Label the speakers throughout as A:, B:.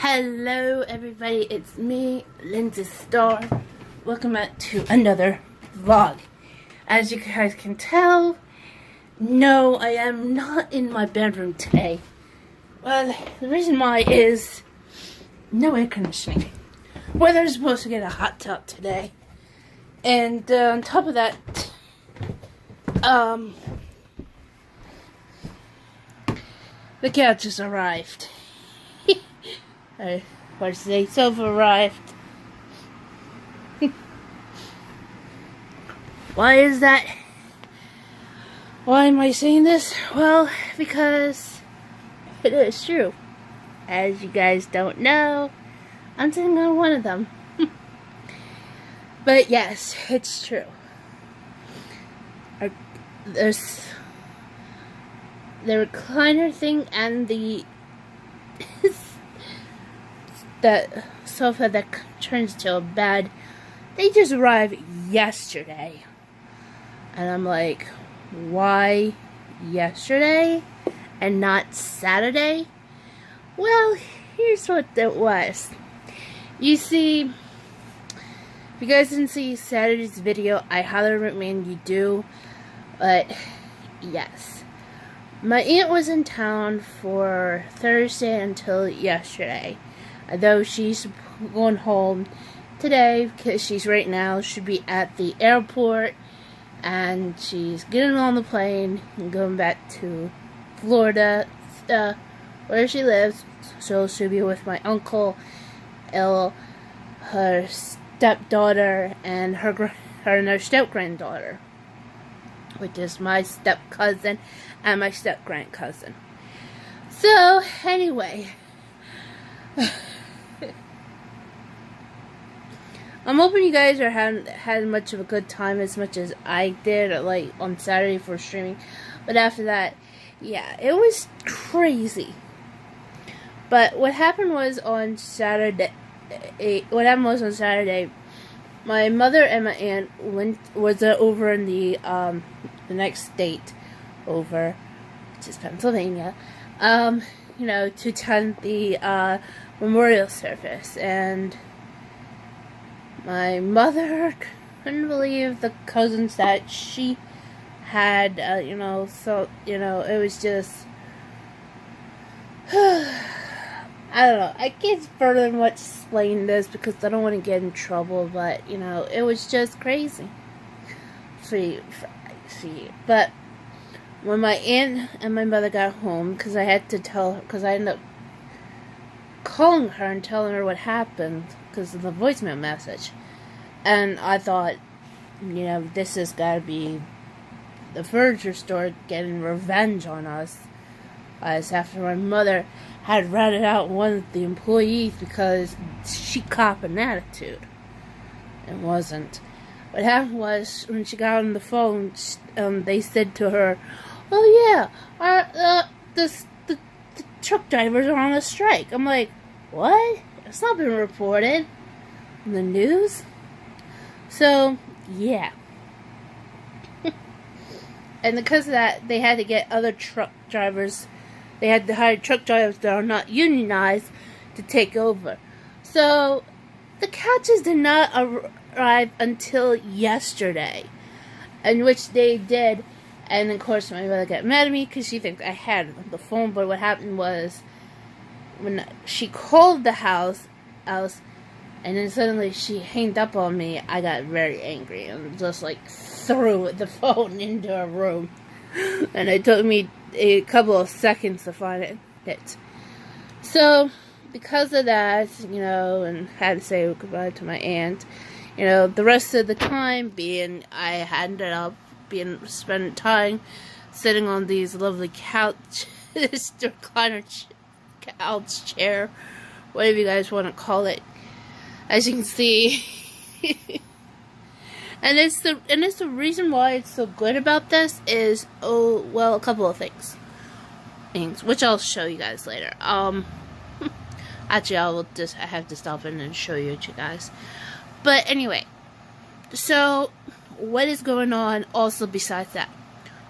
A: Hello everybody, it's me, Lindsay Star. Welcome back to another vlog. As you guys can tell, no, I am not in my bedroom today. Well, the reason why is no air conditioning. Weather's supposed to get a hot tub today. And on top of that, the couch has arrived. What to say, sofa arrived. Why is that? Why am I saying this? Well, because it is true. As you guys don't know, I'm sitting on one of them. But yes, it's true. There's the recliner thing and the that sofa that turns to a bed, they just arrived yesterday. And I'm like, why yesterday and not Saturday? Well, here's what it was. You see, if you guys didn't see Saturday's video, I highly recommend you do. But, yes. My aunt was in town for Thursday until yesterday. Though she's going home today because she's right now should be at the airport and she's getting on the plane and going back to Florida, where she lives. So she'll be with my uncle, her stepdaughter, and her step-granddaughter, which is my step-cousin and my step-grandcousin. So, anyway, I'm hoping you guys are had much of a good time as much as I did, like on Saturday for streaming. But after that, yeah, it was crazy. But what happened was on Saturday, my mother and my aunt was over in the next state over, which is Pennsylvania, you know, to attend the memorial service. And my mother couldn't believe the cousins that she had, you know, so, you know, it was just, I don't know, I can't further much explain this because I don't want to get in trouble, but, you know, it was just crazy. See, but when my aunt and my mother got home, because I had to tell her, because I ended up calling her and telling her what happened because of the voicemail message. And I thought, you know, this has got to be the furniture store getting revenge on us. As after my mother had ratted out one of the employees because she copped an attitude. It wasn't. What happened was, when she got on the phone, they said to her, "Oh yeah, the truck drivers are on a strike." I'm like, what? It's not been reported in the news. So, yeah. And because of that, they had to get other truck drivers. They had to hire truck drivers that are not unionized to take over. So, the couches did not arrive until yesterday. In which they did. And of course, my mother got mad at me because she thinks I had it on the phone. But what happened was, when she called the house, and then suddenly she hanged up on me, I got very angry and just like threw the phone into her room. And it took me a couple of seconds to find it. So, because of that, you know, and had to say goodbye to my aunt, you know, the rest of the time I had ended up spending time sitting on these lovely couch, this recliner couch chair, whatever you guys want to call it. As you can see, and it's the reason why it's so good about this is, oh well, a couple of things which I'll show you guys later. Actually, I have to stop in and show you guys. But anyway, so what is going on also besides that?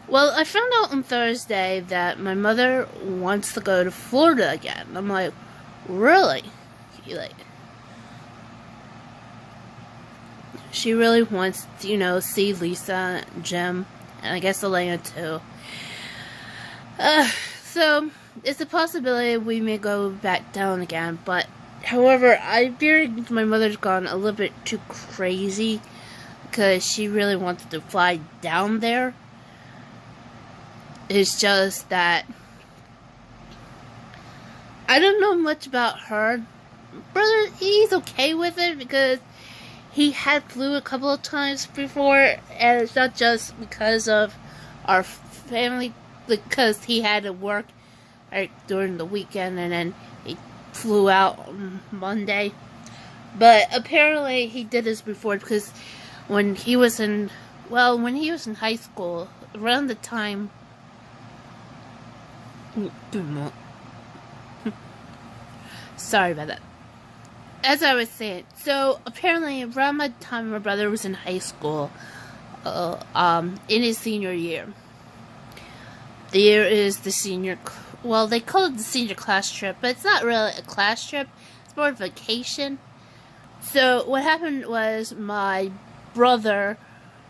A: Well, I found out on Thursday that my mother wants to go to Florida again. I'm like, really? like, she really wants to, see Lisa, Jim, and I guess Elena too. So it's a possibility we may go back down again, but however, I fear my mother's gone a little bit too crazy because she really wanted to fly down there. It's just that I don't know much about her. Brother, he's okay with it because he had flew a couple of times before, and it's not just because of our family, because he had to work during the weekend and then he flew out on Monday. But apparently he did this before because when he was in high school, around the time sorry about that. As I was saying, so apparently around the time my brother was in high school, in his senior year, there is the senior, well, they call it the senior class trip, but it's not really a class trip, it's more a vacation. So what happened was my brother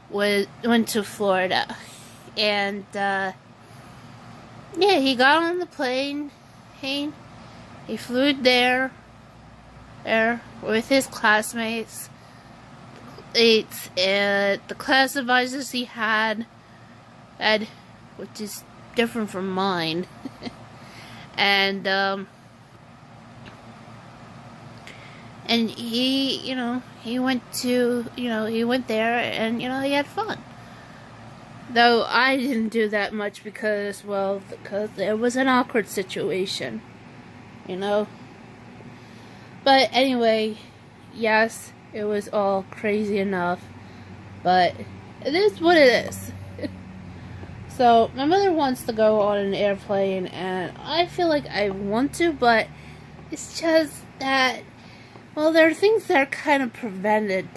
A: went to Florida, and he got on the plane, he flew there with his classmates. The class advisors he had, which is different from mine, and he went there and he had fun. Though I didn't do that much because it was an awkward situation, But anyway, yes, it was all crazy enough, but it is what it is. So, my mother wants to go on an airplane, and I feel like I want to, but it's just that, there are things that are kind of prevented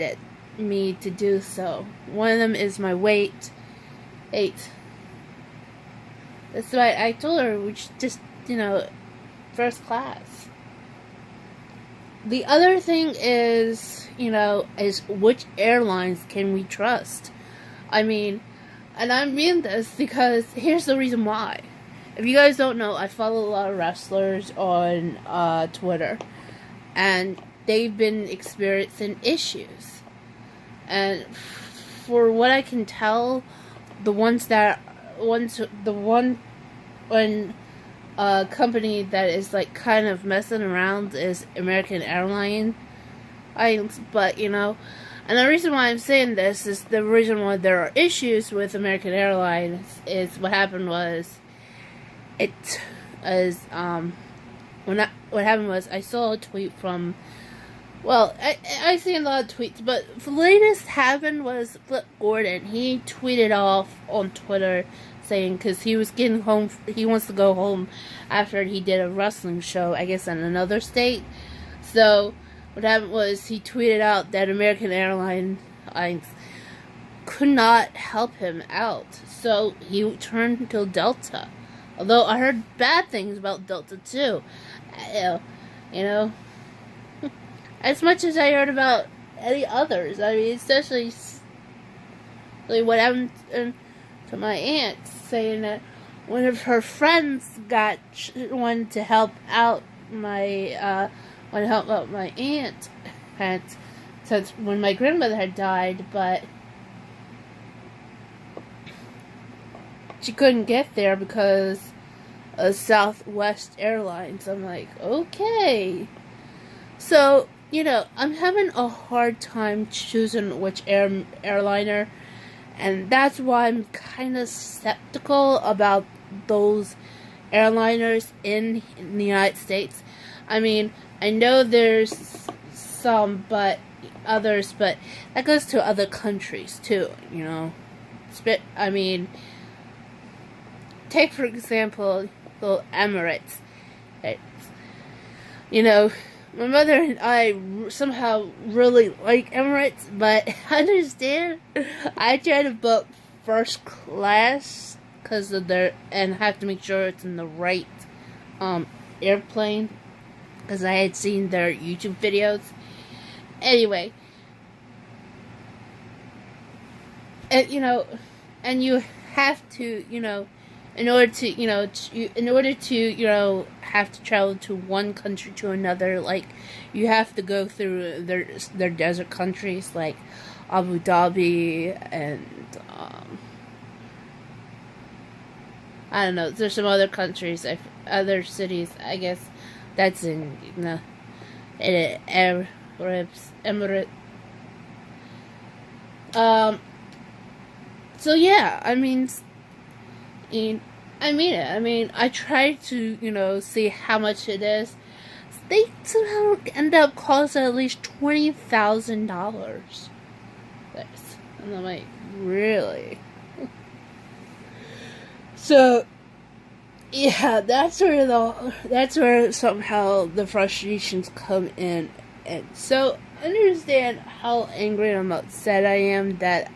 A: me to do so. One of them is my weight. That's why I told her we should just, first class. The other thing is, is which airlines can we trust? I mean, and I mean this because here's the reason why. If you guys don't know, I follow a lot of wrestlers on Twitter, and they've been experiencing issues. And for what I can tell, the one company that is like kind of messing around is American Airlines. But and the reason why I'm saying this is the reason why there are issues with American Airlines is what happened was what happened was I saw a tweet from, I see a lot of tweets, but the latest happened was Flip Gordon. He tweeted off on Twitter saying, because he was getting home, he wants to go home after he did a wrestling show, I guess in another state. So what happened was he tweeted out that American Airlines could not help him out, so he turned to Delta. Although I heard bad things about Delta too, as much as I heard about any others. I mean, especially what happened to my aunt, saying that one of her friends wanted to help out my aunt, and since when my grandmother had died, but she couldn't get there because of Southwest Airlines. I'm like, okay. So, I'm having a hard time choosing which airliner, and that's why I'm kind of skeptical about those airliners in the United States. I mean, I know there's some, but others, but that goes to other countries too, I mean, take for example, the Emirates. My mother and I somehow really like Emirates, but I understand. I try to book first class and have to make sure it's in the right airplane. because I had seen their YouTube videos. Anyway, and, and you have to, in order to, have to travel to one country to another, like, you have to go through their desert countries, like Abu Dhabi and, I don't know, there's some other countries, other cities, I guess, that's in, Emirates. So yeah, I mean it. I tried to, see how much it is. They somehow end up costing at least $20,000. And I'm like, really? So, yeah, that's where somehow the frustrations come in, and so understand how angry and upset I am that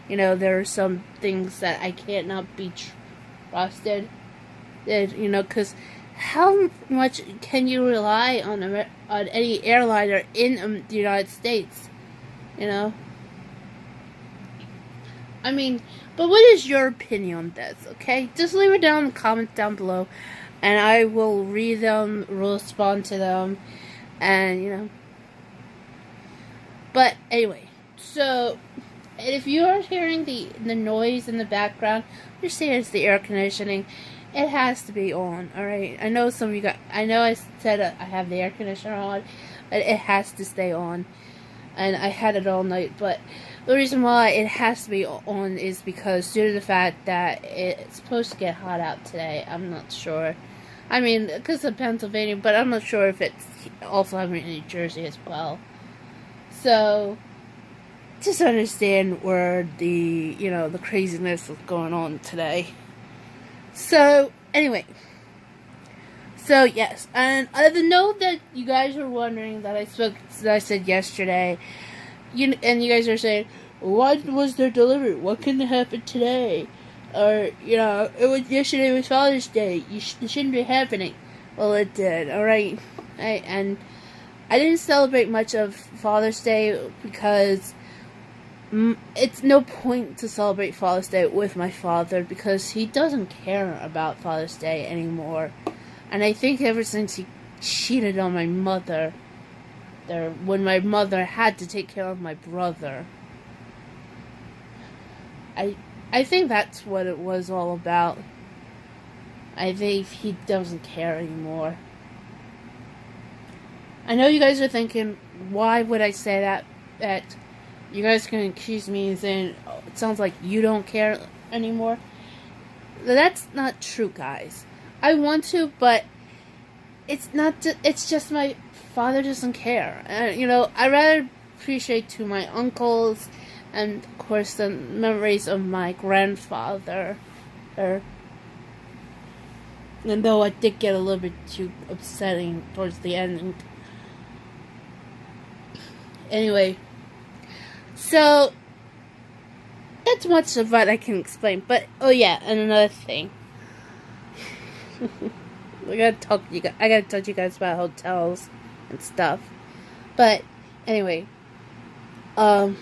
A: there are some things that I cannot be trusted. Because how much can you rely on any airliner in the United States? But what is your opinion on this, okay? Just leave it down in the comments down below, and I will read them, respond to them, and, But, anyway, so, if you are hearing the noise in the background, understand it's the air conditioning. It has to be on, alright? I know some of you guys, I know I said I have the air conditioner on, but it has to stay on. And I had it all night, but the reason why it has to be on is because due to the fact that it's supposed to get hot out today. I'm not sure. Because of Pennsylvania, but I'm not sure if it's also happening in New Jersey as well. So, just understand where the craziness is going on today. So, anyway. So, yes, and the note that you guys were wondering that I said yesterday, and you guys are saying, what was their delivery? What can happen today? Or, yesterday was Father's Day. It shouldn't be happening. Well, it did, alright? And I didn't celebrate much of Father's Day because it's no point to celebrate Father's Day with my father because he doesn't care about Father's Day anymore. And I think ever since he cheated on my mother, when my mother had to take care of my brother, I think that's what it was all about. I think he doesn't care anymore. I know you guys are thinking, why would I say that? That you guys can accuse me of saying, oh, it sounds like you don't care anymore. That's not true, guys. I want to, but it's not. It's just my father doesn't care. I rather appreciate to my uncles, and of course the memories of my grandfather. And though I did get a little bit too upsetting towards the end. Anyway, so that's much of what I can explain. But oh yeah, and another thing. I gotta talk to you guys about hotels and stuff. But anyway, let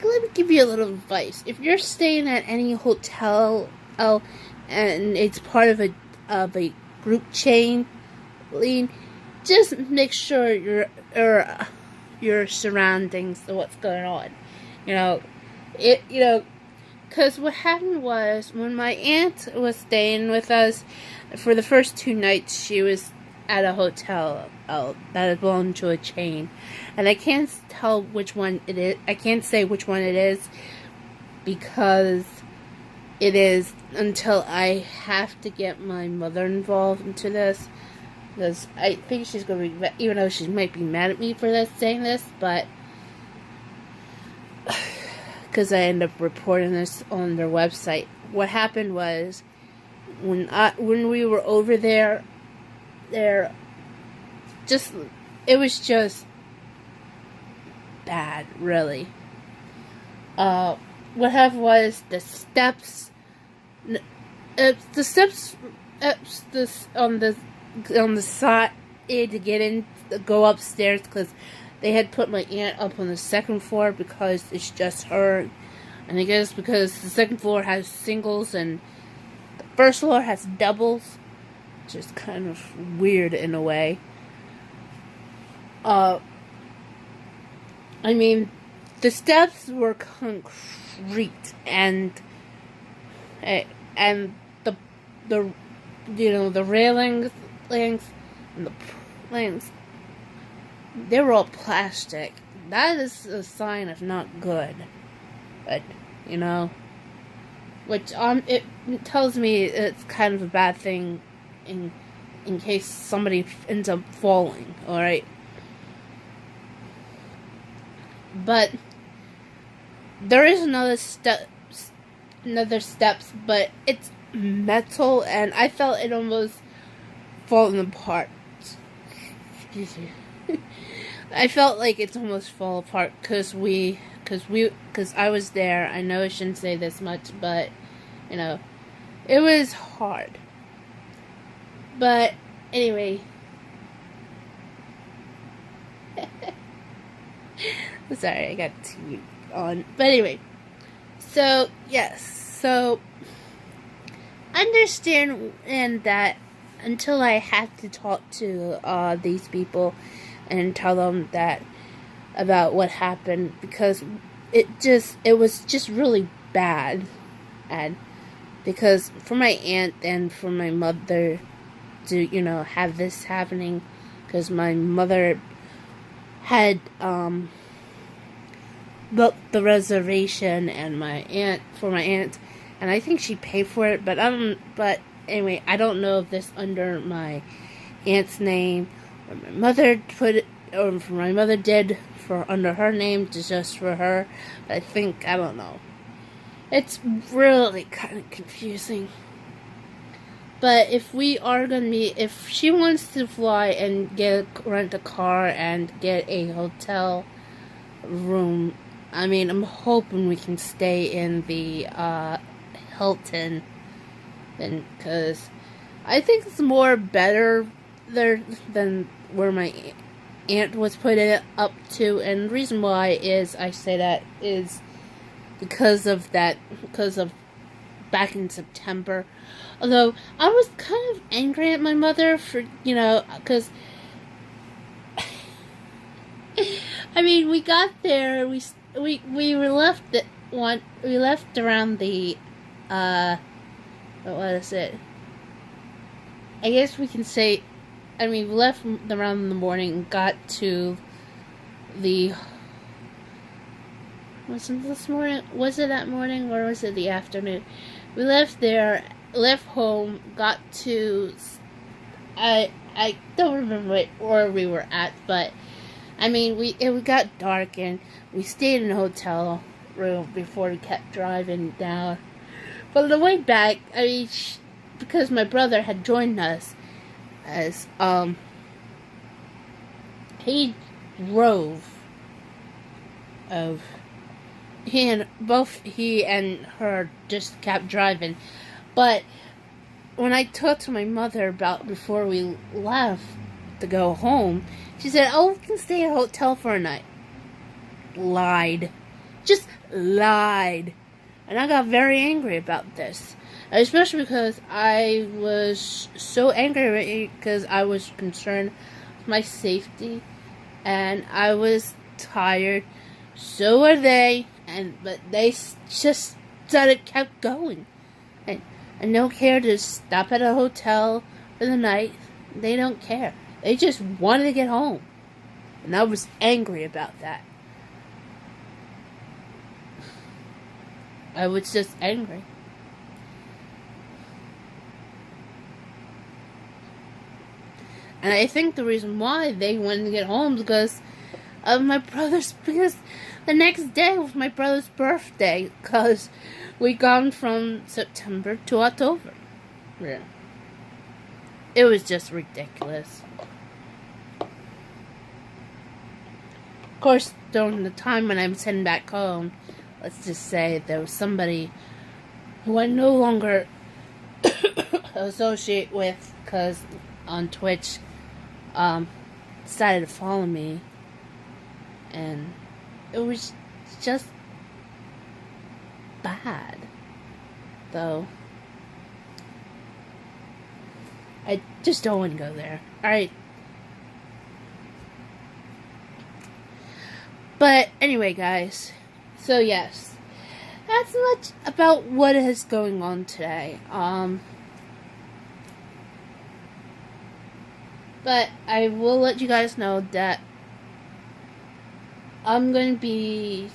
A: me give you a little advice. If you're staying at any hotel, and it's part of a group chain, just make sure your surroundings of what's going on. Because what happened was, when my aunt was staying with us, for the first 2 nights, she was at a hotel that belonged to a chain. And I can't tell which one it is. I can't say which one it is, because it is until I have to get my mother involved into this. Because I think she's going to be, even though she might be mad at me for this, saying this, but because I end up reporting this on their website. What happened was, when we were over there, it was just bad, really. What happened was the steps on the on the side to get in, to go upstairs, because they had put my aunt up on the second floor because it's just her. And I guess because the second floor has singles and the first floor has doubles, which is kind of weird in a way. I mean, the steps were concrete, and the the railings and the planks, they were all plastic. That is a sign of not good. But which it tells me it's kind of a bad thing in case somebody ends up falling. All right. But there is another steps, but it's metal, and I felt it almost falling apart. Excuse me. I felt like it's almost fall apart because I was there. I know I shouldn't say this much, but it was hard. But anyway. Sorry, I got TV on. But anyway, so yes, so understand that until I had to talk to these people and tell them that about what happened, because it was just really bad, and because for my aunt and for my mother to have this happening, because my mother had booked the reservation and my aunt, and I think she paid for it, but anyway, I don't know if this under my aunt's name or my mother put it, or if my mother did for under her name, just for her. But I don't know. It's really kind of confusing. But if she wants to fly and rent a car and get a hotel room, I mean, I'm hoping we can stay in the Hilton, because I think it's more better there than where my aunt was put it up to. And the reason why is I say that is because of back in September. Although I was kind of angry at my mother for because I mean, we got there, we were left we left around the what was it? I guess we can say, I mean, we left around in the morning and got to the, was it that morning or was it the afternoon? We left there, left home, got to, I don't remember where we were at, but I mean, it got dark and we stayed in a hotel room before we kept driving down. But on the way back, I mean, because my brother had joined us, as he drove. He and her just kept driving. But when I talked to my mother about before we left to go home, she said, "Oh, we can stay at a hotel for a night." Lied. Just lied. And I got very angry about this. Especially because I was so angry because I was concerned with my safety. And I was tired. So were they. But they just kept going. And don't care to stop at a hotel for the night. They don't care. They just wanted to get home. And I was angry about that. I was just angry. And I think the reason why they wanted to get home is because of because the next day was my brother's birthday, because we gone from September to October. Yeah. It was just ridiculous. Of course, during the time when I was heading back home, let's just say there was somebody who I no longer associate with, because on Twitch decided to follow me, and it was just bad, though. I just don't want to go there. Alright. But anyway, guys. So yes. That's much about what is going on today. But I will let you guys know that I'm going to be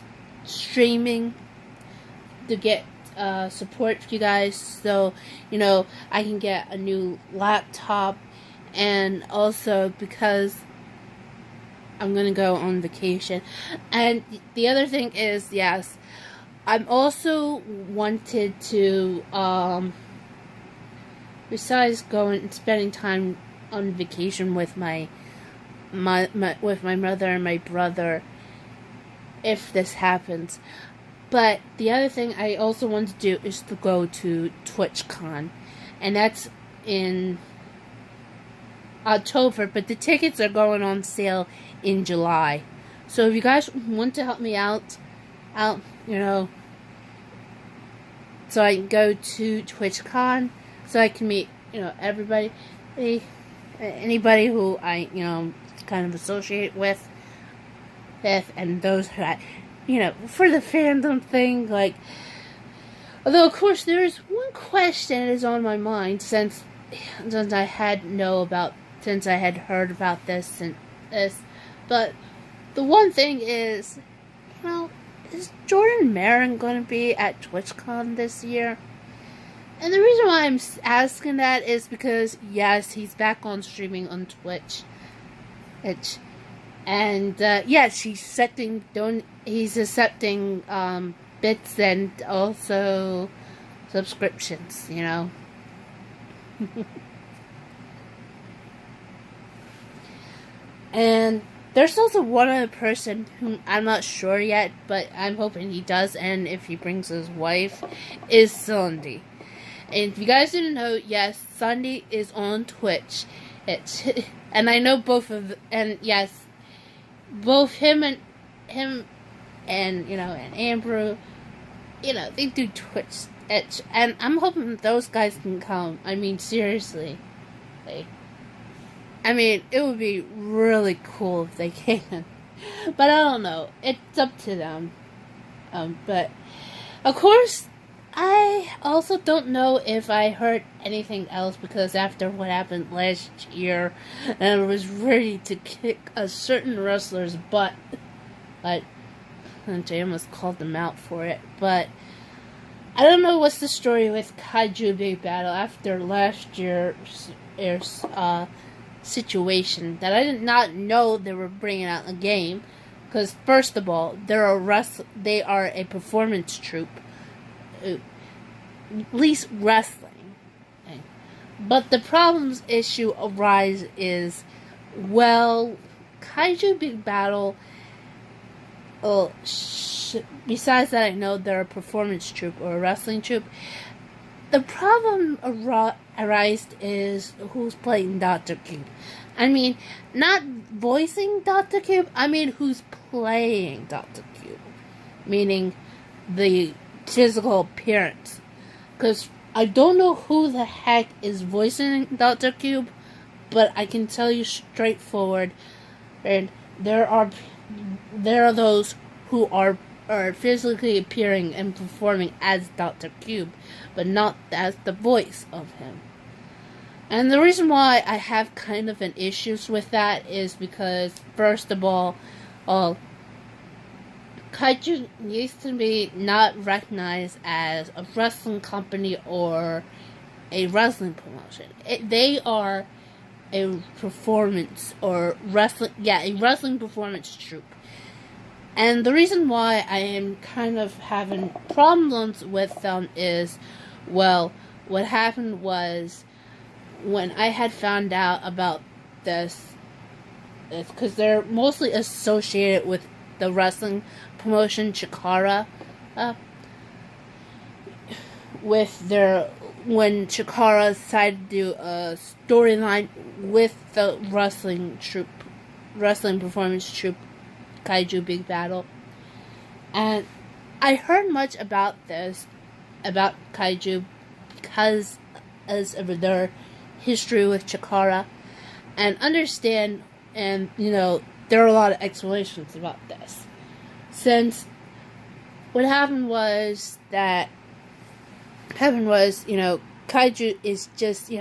A: streaming to get support for you guys, so I can get a new laptop, and also because I'm gonna go on vacation. And the other thing is, yes, I'm also wanted to besides going and spending time on vacation with my mother and my brother, if this happens. But the other thing I also want to do is to go to TwitchCon, and that's in October, but the tickets are going on sale in July. So if you guys want to help me out, so I can go to TwitchCon, so I can meet, everybody, anybody who I, kind of associate with, and those that, for the fandom thing, although of course there is one question that is on my mind since I had heard about this and this, but the one thing is, is Jordan Maron going to be at TwitchCon this year? And the reason why I'm asking that is because, yes, he's back on streaming on Twitch. And yes, he's accepting bits and also subscriptions, And there's also one other person whom I'm not sure yet, but I'm hoping he does, and if he brings his wife, is Sunday. And if you guys didn't know, yes, Sunday is on Twitch. And I know both yes, both him and Amber, they do Twitch, and I'm hoping those guys can come. I mean, seriously, it would be really cool if they can, but I don't know. It's up to them. But of course, I also don't know if I heard anything else, because after what happened last year, and I was ready to kick a certain wrestler's butt, and Jay almost called them out for it. But I don't know what's the story with Kaiju Big Battle after last year's situation that I did not know they were bringing out a game. Because first of all, they are a performance troupe. At least wrestling. Okay. But the problems issue arise is, Kaiju Big Battle, besides that I know they're a performance troupe or a wrestling troupe, the problem arises is who's playing Dr. Cube. Not voicing Dr. Cube, who's playing Dr. Cube. Meaning the physical appearance. Because I don't know who the heck is voicing Dr. Cube, but I can tell you straightforward, and there are those who are physically appearing and performing as Dr. Cube, but not as the voice of him. And the reason why I have kind of an issues with that is because, first of all, Kaiju needs to be not recognized as a wrestling company or a wrestling promotion. They are a performance or a wrestling performance troupe. And the reason why I am kind of having problems with them is, what happened was, when I had found out about this, because they're mostly associated with the wrestling promotion Chikara. with their when Chikara decided to do a storyline with the wrestling performance troupe, Kaiju Big Battle. And I heard much about Kaiju because of their history with Chikara, and understand, and there are a lot of explanations about this. Since what happened was, Kaiju is just,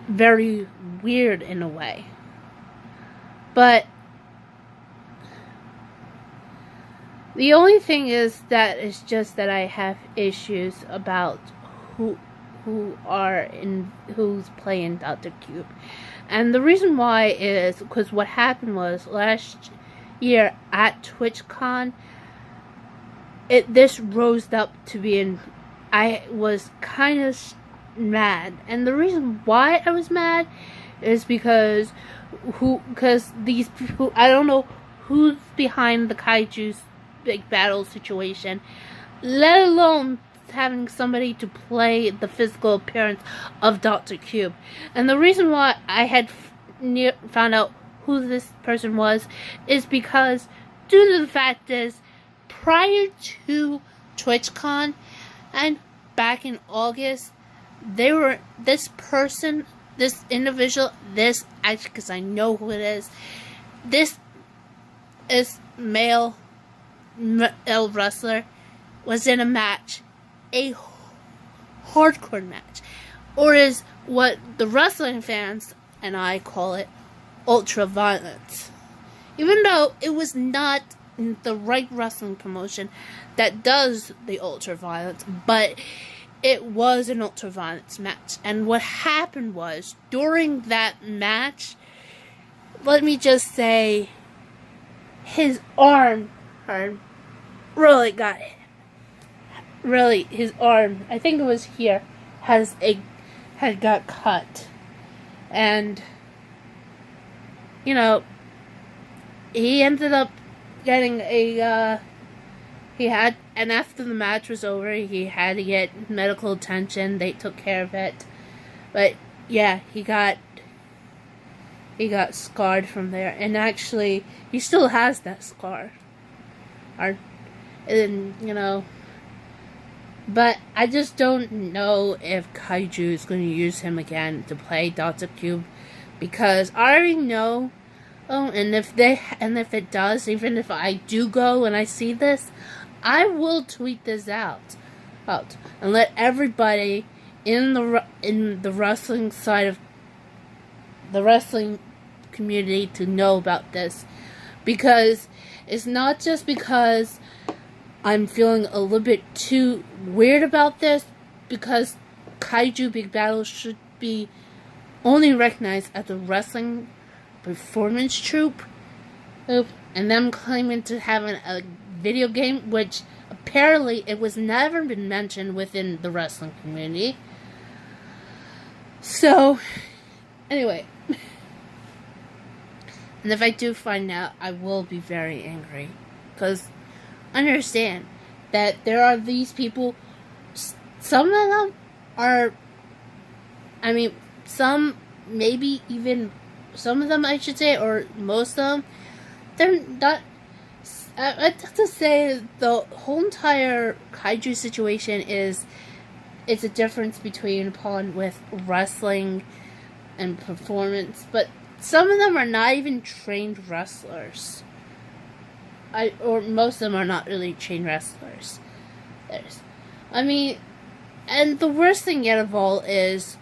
A: very weird in a way. But the only thing is that it's just that I have issues about who's playing Dr. Cube. And the reason why is because what happened was last year at TwitchCon, this rose up to being, I was kind of mad. And the reason why I was mad is because these people, I don't know who's behind the Kaiju's Big Battle situation, let alone having somebody to play the physical appearance of Dr. Cube. And the reason why I had found out who this person was is because, due to the fact is, prior to TwitchCon and back in August, this individual, actually, because I know who it is, this is male wrestler, was in a match, a hardcore match, or is what the wrestling fans and I call it ultra violence. Even though it was not the right wrestling promotion that does the ultra violence, but it was an ultra violence match. And what happened was, during that match, let me just say, his arm really got hit. Really, his arm, I think it was here, had got cut. And, he ended up getting and after the match was over, he had to get medical attention. They took care of it. But, yeah, he got scarred from there. And actually, he still has that scar. But I just don't know if Kaiju is going to use him again to play Dr. Cube, because I already know. And if it does, even if I do go and I see this, I will tweet this out and let everybody in the wrestling side of the wrestling community to know about this, because it's not just because I'm feeling a little bit too weird about this, because Kaiju Big Battle should be only recognized as a wrestling performance troupe, and them claiming to having a video game, which apparently it was never been mentioned within the wrestling community. So, anyway, and if I do find out, I will be very angry, because understand that there are these people, some of them are, some of them I should say, or most of them, they're not, I have to say, the whole entire Kaiju situation it's a difference between with wrestling and performance, but some of them are not even trained wrestlers. Or most of them are not really trained wrestlers. And the worst thing yet of all is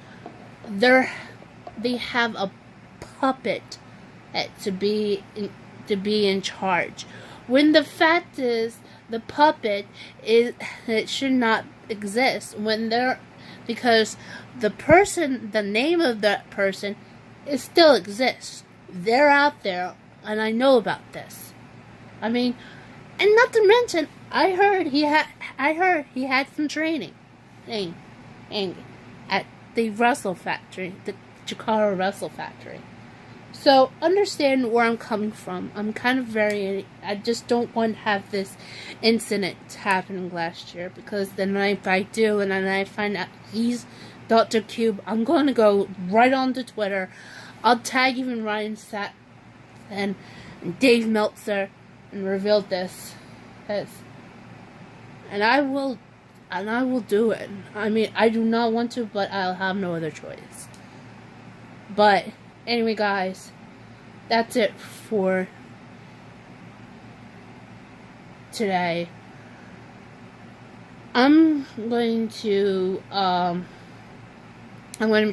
A: they have a puppet to be in charge, when the fact is the puppet it should not exist because the name of that person still exists. They're out there, and I know about this. And not to mention, I heard he had some training at the Wrestle Factory, the Chikara Wrestle Factory. So understand where I'm coming from. I'm kind of I just don't want to have this incident happen last year, because then if I do and then I find out he's Dr. Cube, I'm going to go right onto Twitter. I'll tag even Ryan Sapp and Dave Meltzer and reveal this. And I will do it. I mean, I do not want to, but I'll have no other choice. But anyway, guys, that's it for today. I'm going to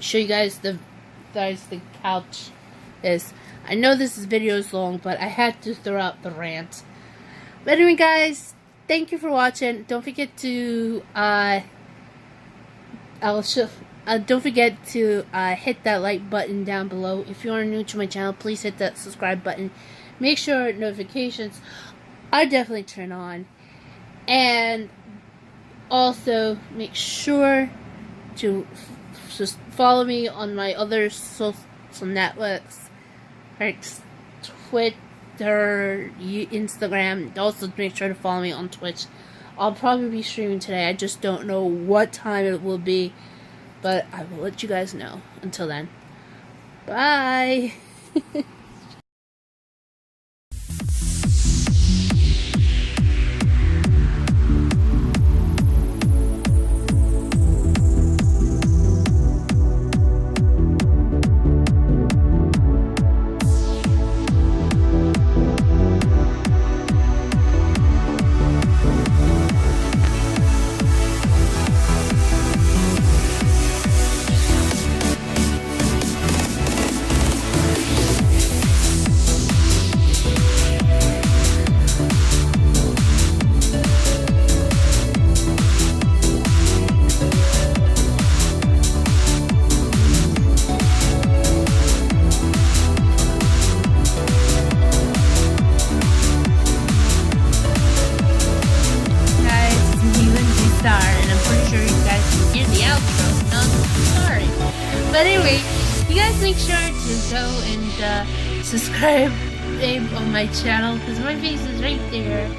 A: show you guys the couch is. I know this video is long, but I had to throw out the rant. But anyway, guys, thank you for watching. Don't forget to don't forget to hit that like button down below. If you are new to my channel, please hit that subscribe button. Make sure notifications are definitely turned on, and also make sure to just follow me on my other social networks, like Twitter, Instagram. Also make sure to follow me on Twitch. I'll probably be streaming today. I just don't know what time it will be, but I will let you guys know. Until then, bye. But anyway, you guys make sure to go and subscribe on my channel, because my face is right there.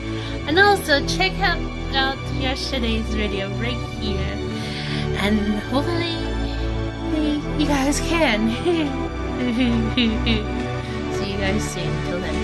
A: And also check out yesterday's video right here. And hopefully you guys can. See you guys soon. Till then.